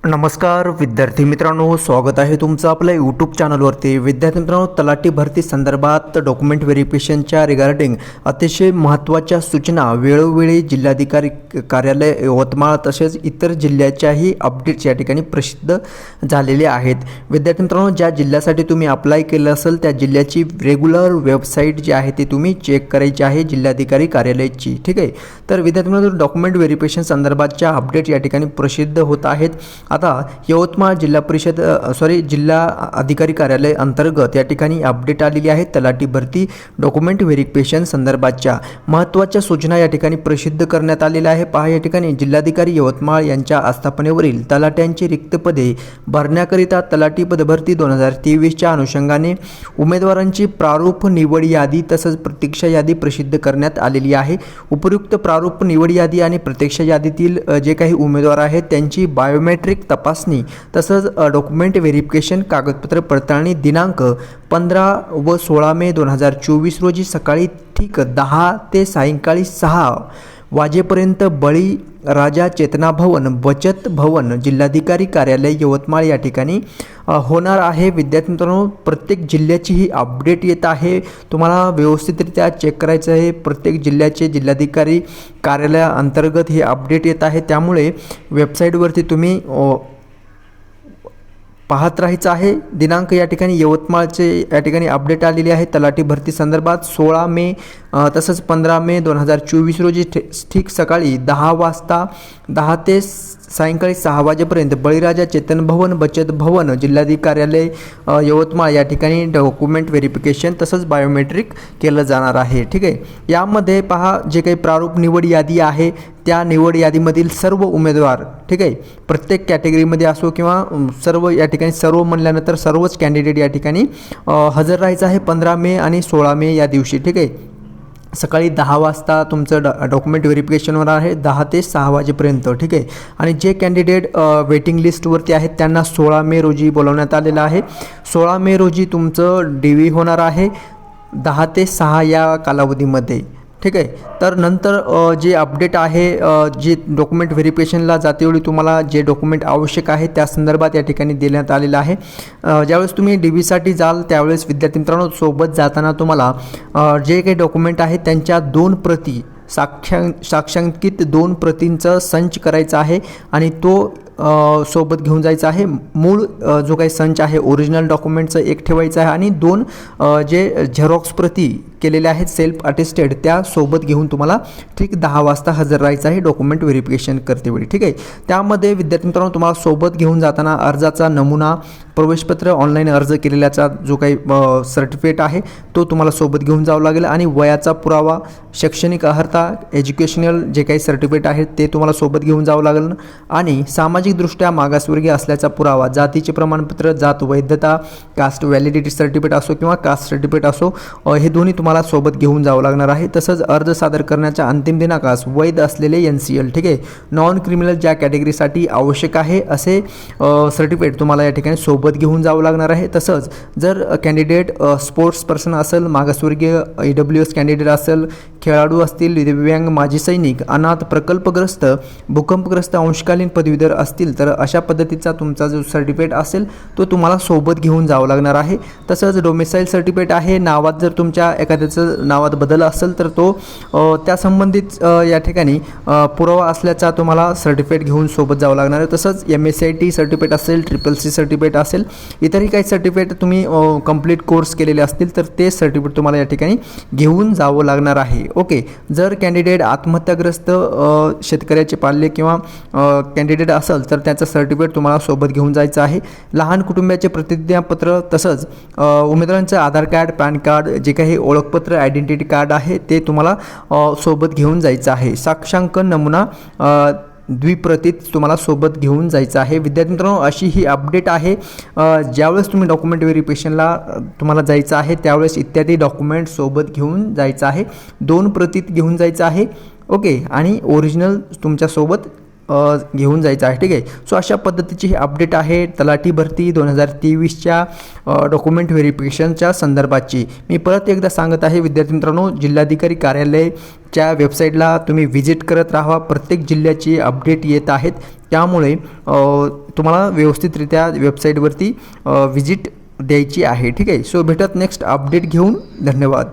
नमस्कार विद्यार्थी मित्रांनो, स्वागत आहे तुमचं आपल्या यूट्यूब चॅनलवरती. विद्यार्थी मित्रांनो, तलाठी भरती संदर्भात डॉक्युमेंट व्हेरिफिकेशनच्या रिगार्डिंग अतिशय महत्त्वाच्या सूचना वेळोवेळी जिल्हाधिकारी कार्यालय यवतमाळ तसेच इतर जिल्ह्याच्याही अपडेट्स या ठिकाणी प्रसिद्ध झालेले आहेत. विद्यार्थी मित्रांनो, ज्या जिल्ह्यासाठी तुम्ही अप्लाय केलं असेल त्या जिल्ह्याची रेग्युलर वेबसाईट जी आहे ती तुम्ही चेक करायची आहे, जिल्हाधिकारी कार्यालयाची. ठीक आहे. तर विद्यार्थी मित्रांनो, डॉक्युमेंट व्हेरिफिकेशन संदर्भातच्या अपडेट या ठिकाणी प्रसिद्ध होत आहेत. आता यवतमाळ जिल्हा अधिकारी कार्यालय अंतर्गत या ठिकाणी अपडेट आलेली आहे. तलाठी भरती डॉक्युमेंट व्हेरिफिकेशन संदर्भातच्या महत्त्वाच्या सूचना या ठिकाणी प्रसिद्ध करण्यात आलेल्या आहे. पहा, या ठिकाणी जिल्हाधिकारी यवतमाळ यांच्या आस्थापनेवरील तलाट्यांची रिक्त पदे भरण्याकरिता तलाठी पदभरती 2023च्या अनुषंगाने उमेदवारांची प्रारूप निवड यादी तसंच प्रतीक्षा यादी प्रसिद्ध करण्यात आलेली आहे. उपयुक्त प्रारूप निवड यादी आणि प्रतीक्षा यादीतील जे काही उमेदवार आहेत त्यांची बायोमेट्रिक तपासणी तसंच डॉक्युमेंट व्हेरिफिकेशन कागदपत्र पडताळणी दिनांक 15 व 16 मे 2024 रोजी सकाळी ठीक 10 ते सायंकाळी 6 वाजेपर्यंत बळी राजा चेतना भवन बचत भवन जिल्हाधिकारी कार्यालय यवतमाळ या ठिकाणी होणार आहे. विद्यार्थी मित्रांनो, प्रत्येक जिल्ह्याची ही अपडेट येत आहे. तुम्हाला व्यवस्थितरित्या चेक करायचं आहे. प्रत्येक जिल्ह्याचे जिल्हाधिकारी कार्यालयाअंतर्गत हे अपडेट येत आहे. त्यामुळे वेबसाईटवरती तुम्ही पाहत राहायचं आहे. दिनांक या ठिकाणी यवतमाळचे या ठिकाणी अपडेट आलेली आहे. तलाठी भरती संदर्भात 16 मे तसंच 15 मे 2024 रोजी ठीक सकाळी 10 वाजता 10 ते सायंकाळी 6 वाजेपर्यंत बळीराजा चेतन भवन बचत भवन जिल्हाधिकारी कार्यालय यवतमाळ या ठिकाणी डॉक्युमेंट व्हेरिफिकेशन तसंच बायोमेट्रिक केलं जाणार आहे. ठीक आहे. यामध्ये पहा, जे काही प्रारूप निवड यादी आहे त्या निवड यादीमधील सर्व उमेदवार, ठीक आहे, प्रत्येक कॅटेगरीमध्ये असो किंवा सर्व या ठिकाणी सर्व म्हणल्यानंतर सर्वच कॅन्डिडेट या ठिकाणी हजर राहायचं आहे 15 मे आणि 16 मे या दिवशी. ठीक आहे. सकाळी 10 वाजता तुमचं डॉक्युमेंट व्हेरिफिकेशन होणार आहे 10 ते 6 वाजेपर्यंत. ठीक आहे. आणि जे कॅन्डिडेट वेटिंग लिस्टवरती आहेत त्यांना 16 मे रोजी बोलवण्यात आलेलं आहे. 16 मे रोजी तुमचं DV होणार आहे 10 ते 6 या कालावधीमध्ये. ठीक आहे. तर नंतर जे अपडेट आहे जे डॉक्युमेंट व्हेरिफिकेशनला जातेवेळी तुम्हाला जे डॉक्युमेंट आवश्यक आहे त्या संदर्भात या ठिकाणी देण्यात आलेलं आहे. ज्यावेळेस तुम्ही DVसाठी जाल त्यावेळेस विद्यार्थी मित्रांनो, सोबत जाताना तुम्हाला जे काही डॉक्युमेंट आहेत त्यांच्या 2 प्रती साक्षांकित 2 प्रतींचा संच करायचा आहे आणि तो सोबत घेऊन जायचा आहे. मूळ जो काही संच आहे ओरिजिनल डॉक्युमेंटचं एक ठेवायचं आहे आणि 2 जे झेरॉक्स प्रती केलेल्या आहेत सेल्फ अटेस्टेड त्या सोबत घेऊन तुम्हाला ठीक 10 वाजता हजर राहायचं आहे डॉक्युमेंट व्हेरिफिकेशन करतेवेळी. ठीक आहे. त्यामध्ये विद्यार्थी मित्रांनो, तुम्हाला सोबत घेऊन जाताना अर्जाचा नमुना, प्रवेशपत्र, ऑनलाईन अर्ज केलेल्याचा जो काही सर्टिफिकेट आहे तो तुम्हाला सोबत घेऊन जावं लागेल आणि वयाचा पुरावा, शैक्षणिक अर्हता, एज्युकेशनल जे काही सर्टिफिकेट आहेत ते तुम्हाला सोबत घेऊन जावं लागेल आणि सामाजिकदृष्ट्या मागासवर्गीय असल्याचा पुरावा, जातीचे प्रमाणपत्र, जात वैधता, कास्ट व्हॅलिडिटी सर्टिफिकेट असो किंवा कास्ट सर्टिफिकेट असो, हे दोन्ही तुम्हाला सोबत घेऊन जावं लागणार आहे. तसंच अर्ज सादर करण्याच्या अंतिम दिनांकास वैध असलेले NCL, ठीक आहे, नॉन क्रिमिनल ज्या कॅटेगरीसाठी आवश्यक आहे असे सर्टिफिकेट तुम्हाला या ठिकाणी सोबत घेऊन जावं लागणार आहे. तसंच जर कॅन्डिडेट स्पोर्ट्स पर्सन असेल, मागासवर्गीय EWS कॅन्डिडेट असेल, खेळाडू असतील, दिव्यांग, माजी सैनिक, अनाथ, प्रकल्पग्रस्त, भूकंपग्रस्त, अंशकालीन पदवीधर असतील तर अशा पद्धतीचा तुमचा जो सर्टिफिकेट असेल तो तुम्हाला सोबत घेऊन जावं लागणार आहे. तसंच डोमिसाईल सर्टिफिकेट आहे. नावात जर तुमच्या एखाद्याचं नावात बदल असेल तर तो त्या संबंधित या ठिकाणी पुरावा असल्याचा तुम्हाला सर्टिफिकेट घेऊन सोबत जावं लागणार आहे. तसंच MSIT सर्टिफिकेट असेल, CCC सर्टिफिकेट असेल, इतरही काही सर्टिफिकेट तुम्ही कंप्लीट कोर्स केलेले असतील तर ते सर्टिफिकेट तुम्हाला या ठिकाणी घेऊन जावं लागणार आहे. ओके. जर कॅन्डिडेट आत्महत्याग्रस्त शेतकऱ्याचे पाल्य किंवा कॅन्डिडेट असेल तर त्याचं सर्टिफिकेट तुम्हाला सोबत घेऊन जायचं आहे. लहान कुटुंबाचे प्रतिज्ञापत्र तसंच उमेदवारांचं आधार कार्ड, पॅन कार्ड, जे काही ओळखपत्र आयडेंटिटी कार्ड आहे ते तुम्हाला सोबत घेऊन जायचं आहे. साक्षांकन नमुना द्विप्रतीत तुम्हाला सोबत घेऊन जायचं आहे. विद्यार्थी मित्रांनो, अशी ही अपडेट आहे. ज्यावेळेस तुम्ही डॉक्युमेंट व्हेरिफिकेशनला तुम्हाला जायचं आहे त्यावेळेस इत्यादी डॉक्युमेंट सोबत घेऊन जायचं आहे. 2 प्रतीत घेऊन जायचं आहे. ओके. आणि ओरिजिनल तुमच्यासोबत घेऊन जायचं आहे, ठीक आहे. सो अशा पद्धतीची ही अपडेट आहे तलाठी भरती 2023च्या डॉक्युमेंट व्हेरिफिकेशनच्या संदर्भाची. मी परत एकदा सांगत आहे विद्यार्थी मित्रांनो, जिल्हाधिकारी कार्यालयाच्या वेबसाईटला तुम्ही व्हिजिट करत राहा. प्रत्येक जिल्ह्याची अपडेट येत आहेत, त्यामुळे तुम्हाला व्यवस्थितरित्या वेबसाईटवरती व्हिजिट द्यायची आहे, ठीक आहे. सो भेटत नेक्स्ट अपडेट घेऊन. धन्यवाद.